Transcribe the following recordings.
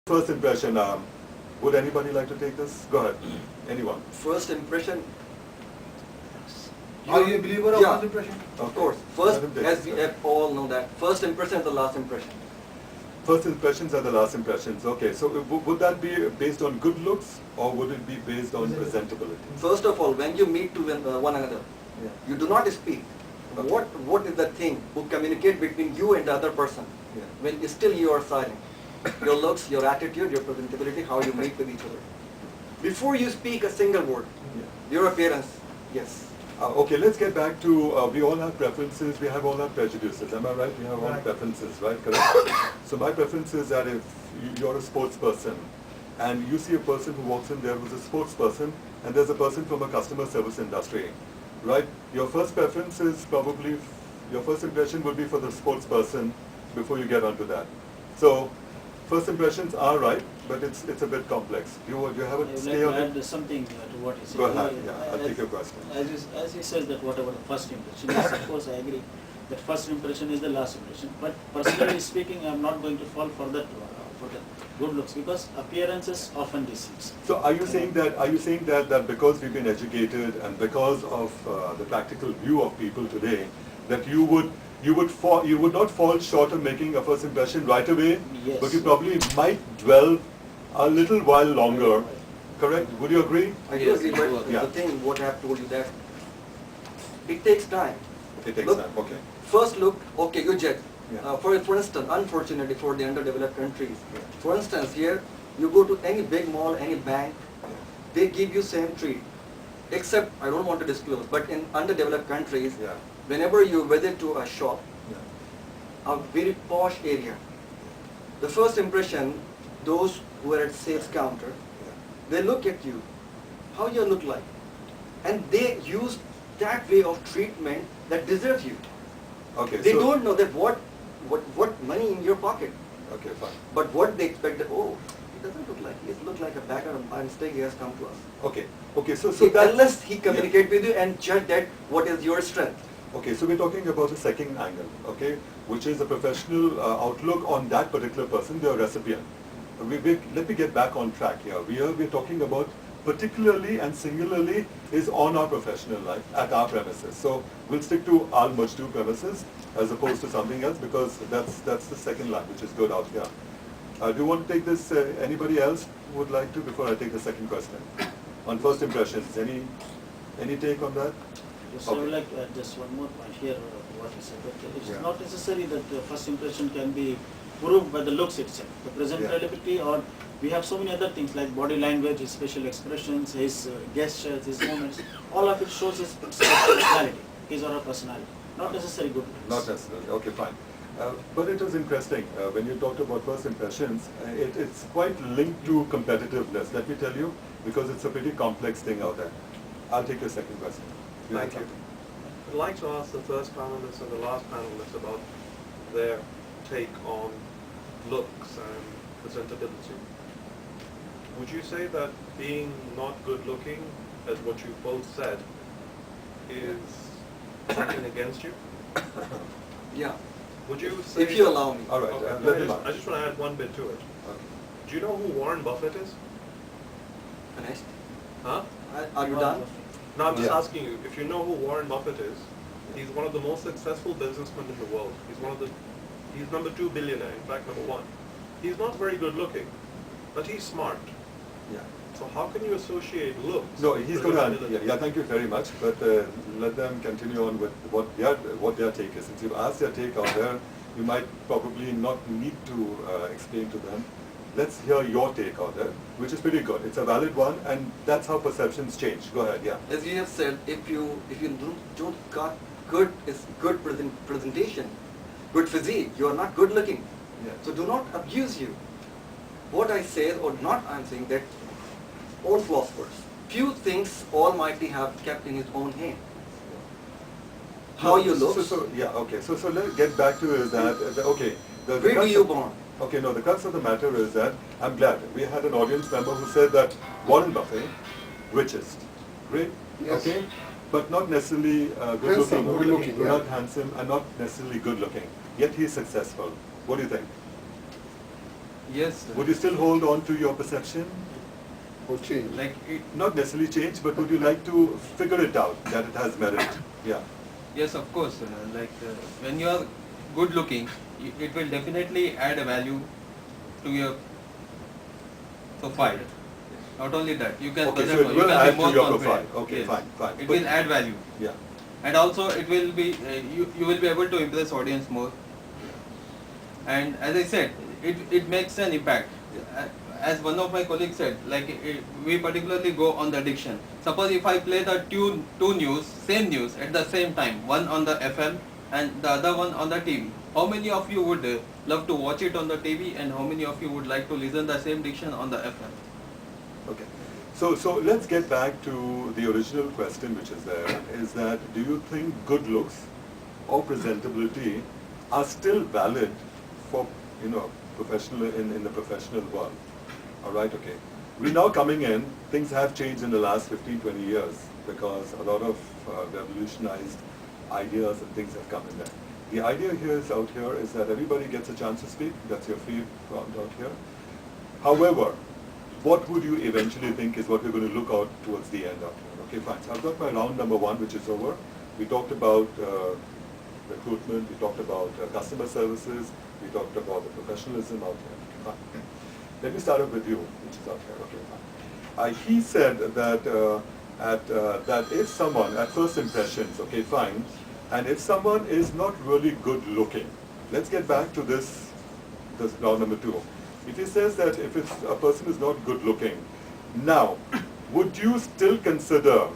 First impression, would anybody like to take this? Go ahead. Anyone? First impression. Are you a believer of first impression? Of course. First, Let him take as it. we have all know that, first impression is the last impression. First impressions are the last impressions. Okay, so would that be based on good looks or would it be based on presentability? First of all, when you meet to one another, Yeah. you do not speak. Okay. What is the thing who communicate between you and the other person? Yeah. When still you are silent. Your looks, your attitude, your presentability, how you meet with each other. Before you speak a single word, Yeah. your appearance, yes. Okay, let's get back to, we all have preferences, we have all our prejudices, am I right? We have all Right. preferences, right? Correct? So my preference is that if you're a sports person and you see a person who walks in there who's a sports person and there's a person from a customer service industry, right? Your first preference is probably, your first impression would be for the sports person before you get onto that. So, first impressions are right, but it's a bit complex. You have I a would stay like on to it? add something to what he said. Go ahead, yeah, I'll As- take your question. As he says that whatever the first impression is, of course I agree that first impression is the last impression. But personally speaking, I am not going to fall for that for the good looks because appearances often deceives. So are you saying that because we've been educated and because of the practical view of people today, that you would not fall short of making a first impression right away, Yes. but you probably might dwell a little while longer, correct? Would you agree? I do Yes. agree, but Yeah. the thing, what I have told you that, it takes time. It takes Look, time, okay. First look, okay, you judge. Yeah. For instance, unfortunately for the underdeveloped countries, for instance, here, you go to any big mall, any bank, they give you same treat. Except, I don't want to disclose, but in underdeveloped countries, Yeah. whenever you visit to a shop, Yeah. a very posh area, the first impression, those who are at sales counter, they look at you, how you look like, and they use that way of treatment that deserves you. Okay, They so, don't know that what money in your pocket, okay, fine. but what they expect that, oh, he doesn't look like, he looks like a beggar by mistake, he has come to us. Okay, so So that, unless he communicate with you and judge that what is your strength. okay, so we're talking about the second angle, okay, which is a professional outlook on that particular person, their recipient. Let me get back on track here. We're talking about particularly and singularly is on our professional life, at our premises. So we'll stick to our Majdouie premises as opposed to something else because that's the second line, which is good out here. Do you want to take this, anybody else would like to, before I take the second question? On first impressions, any take on that? Yes, I would like to add just one more point here, what he said, that it's Yeah. not necessary that the first impression can be proved by the looks itself. The presentability or we have so many other things like body language, his facial expressions, his gestures, his movements, all of it shows his personality, his or her personality, not necessarily good looks. Not necessarily, okay, fine. But it was interesting, when you talked about first impressions, it's quite linked to competitiveness, let me tell you, because it's a pretty complex thing out there. I'll take your second question. Thank you. I'd like to ask the first panelist and the last panelist about their take on looks and presentability. Would you say that being not good looking, as what you both said, is something against you? Yeah, Would you say if you allow me. All right, Okay, let him I just want to add one bit to it. Okay. Do you know who Warren Buffett is? Finished? Huh? Are you done? No, I'm just Yeah. asking you, if you know who Warren Buffett is, he's one of the most successful businessmen in the world. He's number 2 billionaire, in fact number 1. He's not very good looking, but he's smart. Yeah. So how can you associate looks? No, with he's going to, presentability? yeah, thank you very much, but let them continue on with what their take is. Since you've asked their take out there, you might probably not need to explain to them. Let's hear your take out there, which is pretty good. It's a valid one, and that's how perceptions change. Go ahead, yeah. As you have said, if you don't got good presentation, good physique, you are not good looking. Yeah. So do not abuse you. What I say or not, I'm saying that all philosophers, few things Almighty have kept in His own hand. How you look. Yeah, okay. So let's get back to is that okay. The Where do crux you of- born? Okay, no. The crux of the matter is that I'm glad we had an audience member who said that Warren Buffett, richest, great, Yes. okay, but not necessarily good Handsome, looking. good-looking, yeah. Not handsome and not necessarily good looking. Yet he's successful. What do you think? Yes, sir. Would you still hold on to your perception? Or change. Like it, Not necessarily change, but would you like to figure it out that it has merit? Yeah. yes, of course. When you are good looking, it will definitely add a value to your profile. Not only that, you can Okay, present so more, it you will can add be more to your confident. profile. Okay, Yes. fine, fine. It But- will add value, Yeah. and also it will be you will be able to impress audience more. And as I said, it makes an impact. As one of my colleagues said, like we particularly go on the diction. Suppose if I play the two news, same news at the same time, one on the FM and the other one on the TV. How many of you would love to watch it on the TV, and how many of you would like to listen the same diction on the FM? Okay. So let's get back to the original question which is there, is that do you think good looks or presentability are still valid for, professional in the professional world? All right, okay. We're now coming in, things have changed in the last 15, 20 years because a lot of revolutionized ideas and things have come in there. The idea here is out here is that everybody gets a chance to speak. That's your free round out here. However, what would you eventually think is what we're going to look out towards the end out here? Okay, fine. So I've got my round number 1, which is over. We talked about recruitment. We talked about customer services. We talked about the professionalism out here. Okay, fine. Let me start off with you, which is out here. Okay, fine. He said that that if someone, at first impressions, okay, fine, and if someone is not really good looking, let's get back to this round number 2. If he says that if a person is not good looking, now, would you still consider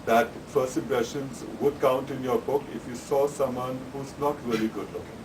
that first impressions would count in your book if you saw someone who's not really good looking?